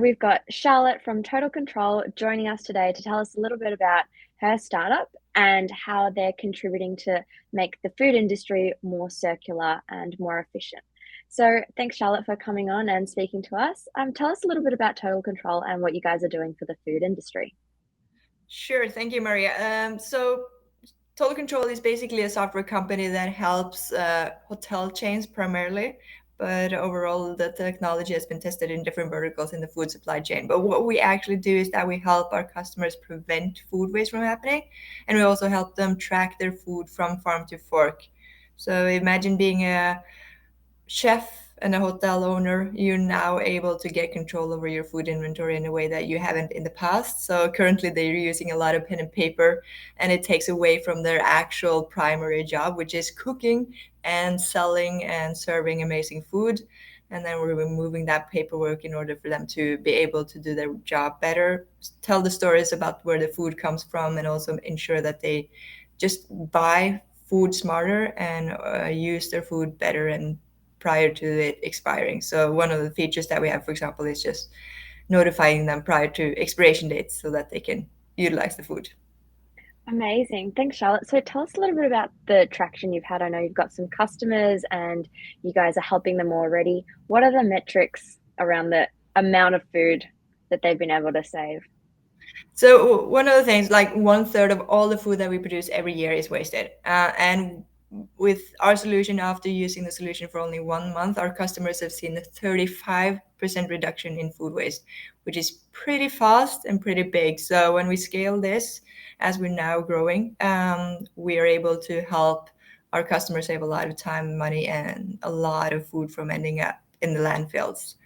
We've got Charlotte from TotalCtrl joining us today to tell us a little bit about her startup and how they're contributing to make the food industry more circular and more efficient. So thanks, Charlotte, for coming on and speaking to us. Tell us a little bit about TotalCtrl and what you guys are doing for the food industry. Sure, thank you, Maria. So TotalCtrl is basically a software company that helps hotel chains primarily, but overall the technology has been tested in different verticals in the food supply chain. But what we actually do is that we help our customers prevent food waste from happening, and we also help them track their food from farm to fork. So imagine being a chef and a hotel owner, you're now able to get control over your food inventory in a way that you haven't in the past. So currently they're using a lot of pen and paper, and it takes away from their actual primary job, which is cooking and selling and serving amazing food. And then we're removing that paperwork in order for them to be able to do their job better, tell the stories about where the food comes from, and also ensure that they just buy food smarter and use their food better and prior to it expiring. So one of the features that we have, for example, is just notifying them prior to expiration dates so that they can utilize the food. Amazing. Thanks, Charlotte. So tell us a little bit about the traction you've had. I know you've got some customers and you guys are helping them already. What are the metrics around the amount of food that they've been able to save? So one of the things, like one third of all the food that we produce every year is wasted. And with our solution, after using the solution for only 1 month, our customers have seen a 35% reduction in food waste, which is pretty fast and pretty big. So when we scale this, as we're now growing, we are able to help our customers save a lot of time, money, and a lot of food from ending up in the landfills.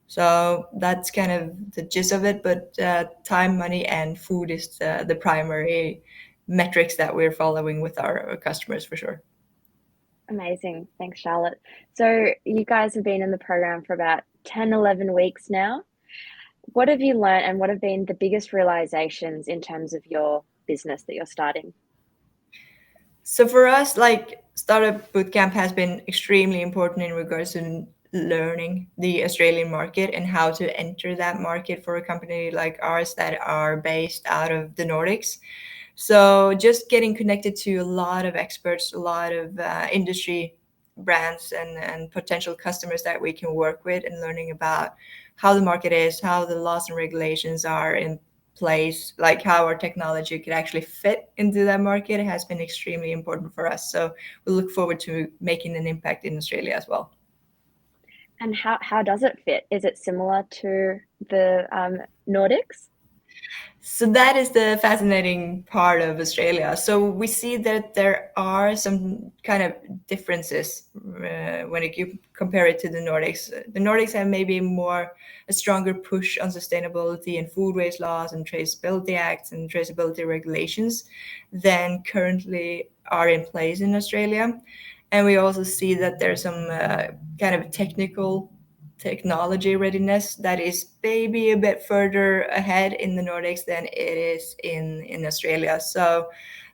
So that's kind of the gist of it. But time, money, and food is the primary metrics that we're following with our customers for sure. Amazing. Thanks, Charlotte. So you guys have been in the program for about 10, 11 weeks now. What have you learned and what have been the biggest realizations in terms of your business that you're starting? So for us, like startup bootcamp has been extremely important in regards to learning the Australian market and how to enter that market for a company like ours that are based out of the Nordics. So just getting connected to a lot of experts, a lot of industry brands and potential customers that we can work with, and learning about how the market is, how the laws and regulations are in place, like how our technology could actually fit into that market has been extremely important for us. So we look forward to making an impact in Australia as well. And how does it fit? Is it similar to the Nordics? So that is the fascinating part of Australia. So we see that there are some kind of differences when you compare it to the Nordics. The Nordics have maybe more a stronger push on sustainability and food waste laws and traceability acts and traceability regulations than currently are in place in Australia. And we also see that there's some kind of technical technology readiness that is maybe a bit further ahead in the Nordics than it is in Australia. So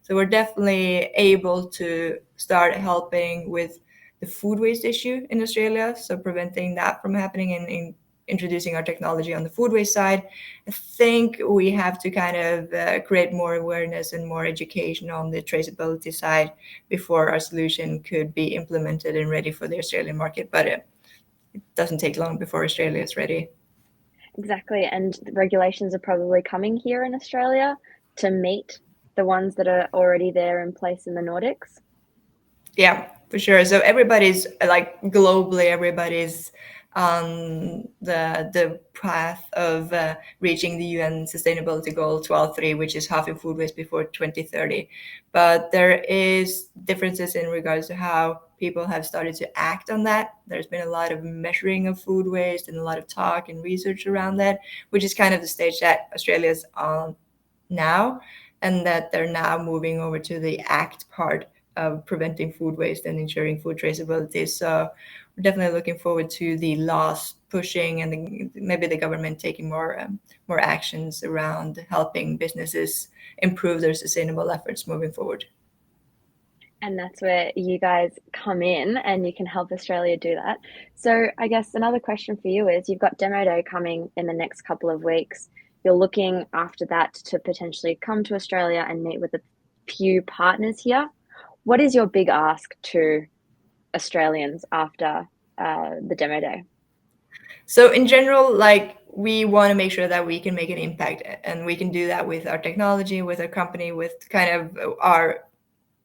we're definitely able to start helping with the food waste issue in Australia, so preventing that from happening and introducing our technology on the food waste side. I think we have to kind of create more awareness and more education on the traceability side before our solution could be implemented and ready for the Australian market. But it doesn't take long before Australia is ready. Exactly. And the regulations are probably coming here in Australia to meet the ones that are already there in place in the Nordics. Yeah, for sure. So everybody's like globally, everybody's on the path of reaching the UN Sustainability Goal 12.3, which is halving food waste before 2030. But there is differences in regards to how people have started to act on that. There's been a lot of measuring of food waste and a lot of talk and research around that, which is kind of the stage that Australia's on now, and that they're now moving over to the act part of preventing food waste and ensuring food traceability. So we're definitely looking forward to the laws pushing and maybe the government taking more actions around helping businesses improve their sustainable efforts moving forward. And that's where you guys come in and you can help Australia do that. So, I guess another question for you is you've got Demo Day coming in the next couple of weeks. You're looking after that to potentially come to Australia and meet with a few partners here. What is your big ask to Australians after the Demo Day? So in general, like we want to make sure that we can make an impact, and we can do that with our technology, with our company, with kind of our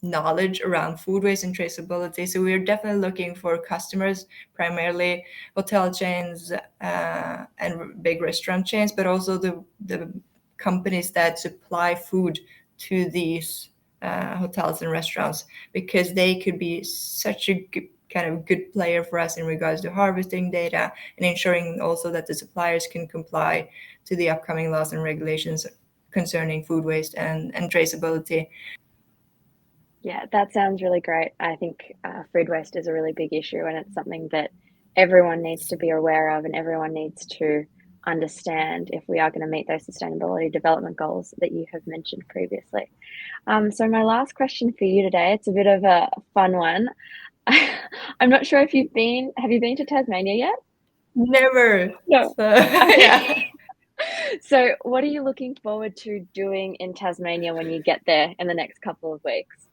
knowledge around food waste and traceability. So we're definitely looking for customers, primarily hotel chains and big restaurant chains, but also the companies that supply food to these hotels and restaurants, because they could be such a good, kind of good player for us in regards to harvesting data and ensuring also that the suppliers can comply to the upcoming laws and regulations concerning food waste and traceability. Yeah, that sounds really great. I think food waste is a really big issue, and it's something that everyone needs to be aware of, and everyone needs to understand if we are going to meet those sustainability development goals that you have mentioned previously. So my last question for you today, it's a bit of a fun one. I'm not sure if have you been to Tasmania yet? Never. No. So Okay. yeah. So what are you looking forward to doing in Tasmania when you get there in the next couple of weeks?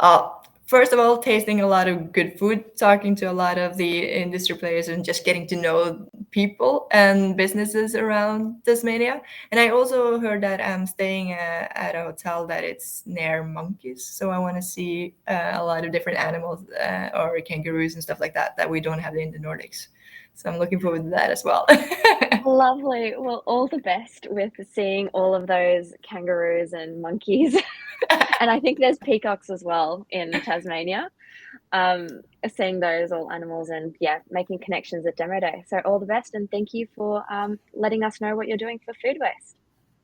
Uh, First of all, tasting a lot of good food, talking to a lot of the industry players, and just getting to know people and businesses around Tasmania. And I also heard that I'm staying at a hotel that it's near monkeys, so I want to see a lot of different animals or kangaroos and stuff like that that we don't have in the Nordics. So I'm looking forward to that as well. Lovely. Well, all the best with seeing all of those kangaroos and monkeys. And I think there's peacocks as well in Tasmania. Seeing those all animals and yeah, making connections at Demo Day. So all the best and thank you for letting us know what you're doing for food waste.